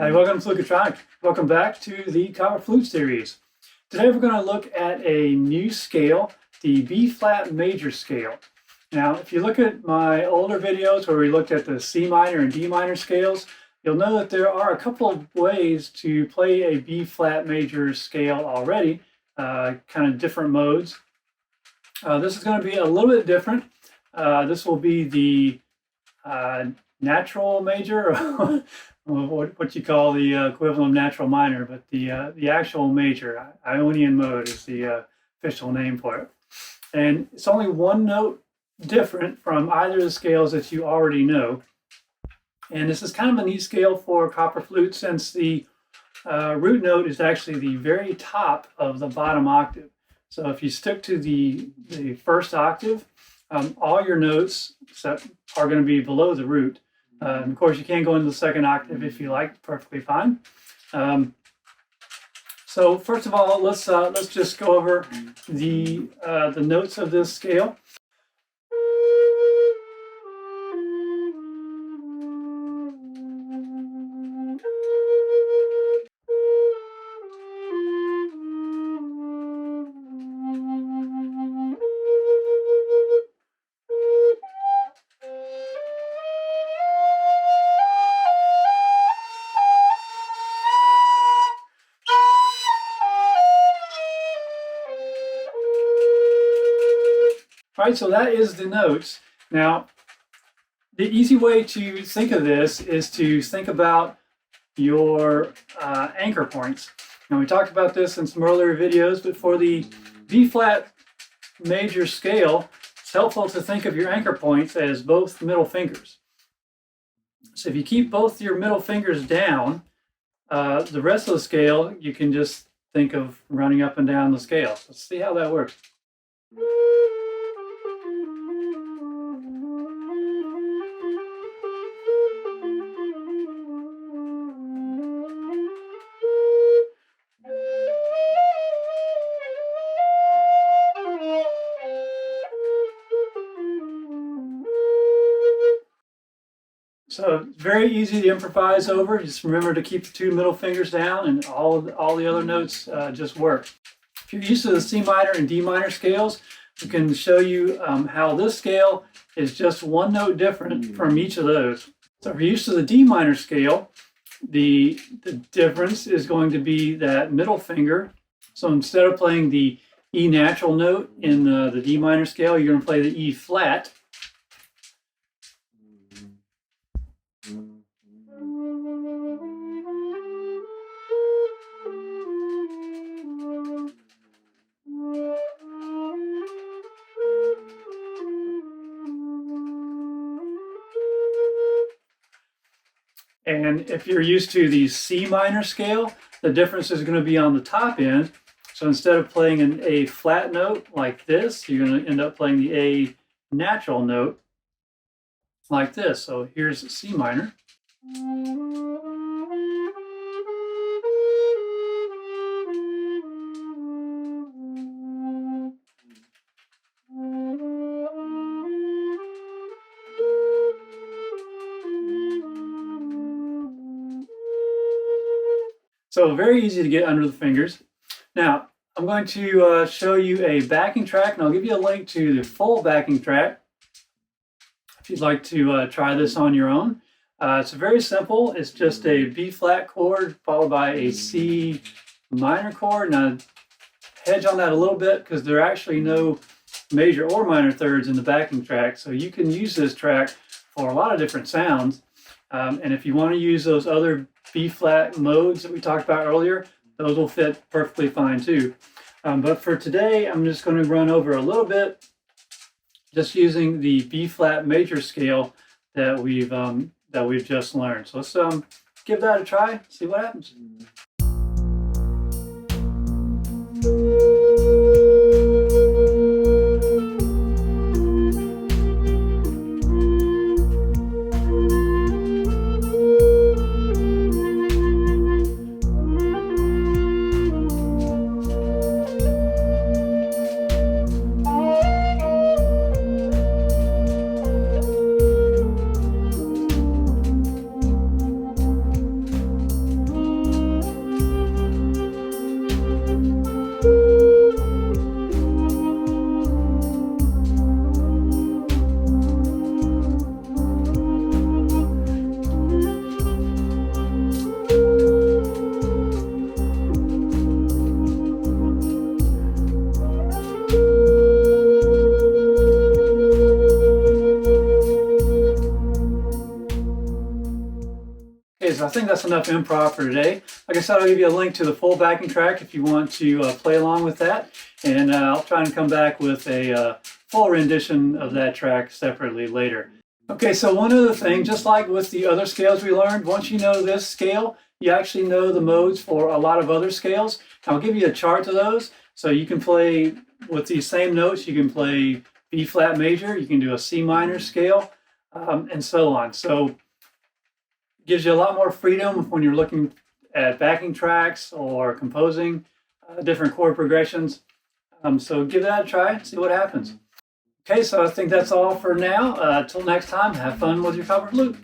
Hi, welcome to Fluke. Welcome back to the Copper Flute series. Today we're going to look at a new scale, the B-flat major scale. Now, if you look at my older videos where we looked at the C minor and D minor scales, you'll know that there are a couple of ways to play a B-flat major scale already, kind of different modes. This is going to be a little bit different. This will be the natural major, or what you call the equivalent of natural minor, but the actual major, Ionian mode is the official name for it. And it's only one note different from either of the scales that you already know. And this is kind of a neat scale for copper flute, since the root note is actually the very top of the bottom octave. So if you stick to the first octave, all your notes are going to be below the root. Of course, you can go into the second octave if you like, perfectly fine. So first of all, let's just go over the notes of this scale. All right, so that is the notes. Now, the easy way to think of this is to think about your anchor points. Now, we talked about this in some earlier videos, but for the B-flat major scale, it's helpful to think of your anchor points as both middle fingers. So if you keep both your middle fingers down, the rest of the scale, you can just think of running up and down the scale. So let's see how that works. So it's very easy to improvise over. Just remember to keep the two middle fingers down, and all the other notes just work. If you're used to the C minor and D minor scales, we can show you how this scale is just one note different from each of those. So if you're used to the D minor scale, the difference is going to be that middle finger. So instead of playing the E natural note in the D minor scale, you're going to play the E flat. And if you're used to the C minor scale, the difference is going to be on the top end. So instead of playing an A flat note like this, you're going to end up playing the A natural note like this. So here's C minor. So very easy to get under the fingers. Now, I'm going to show you a backing track, and I'll give you a link to the full backing track if you'd like to try this on your own. It's very simple. It's just a B-flat chord followed by a C minor chord. Now, hedge on that a little bit because there are actually no major or minor thirds in the backing track. So you can use this track for a lot of different sounds. And if you want to use those other B-flat modes that we talked about earlier, those will fit perfectly fine too. But for today, I'm just going to run over a little bit, just using the B-flat major scale that we've just learned. So let's give that a try, see what happens. think that's enough improv for today. Like I said, I'll give you a link to the full backing track if you want to play along with that. And I'll try and come back with a full rendition of that track separately later. Okay, so one other thing, just like with the other scales we learned, once you know this scale, you actually know the modes for a lot of other scales. I'll give you a chart to those, so you can play with these same notes. You can play B flat major, you can do a C minor scale, and so on. So it gives you a lot more freedom when you're looking at backing tracks or composing different chord progressions. So give that a try, see what happens. Okay, so I think that's all for now. Till next time, have fun with your copper flute.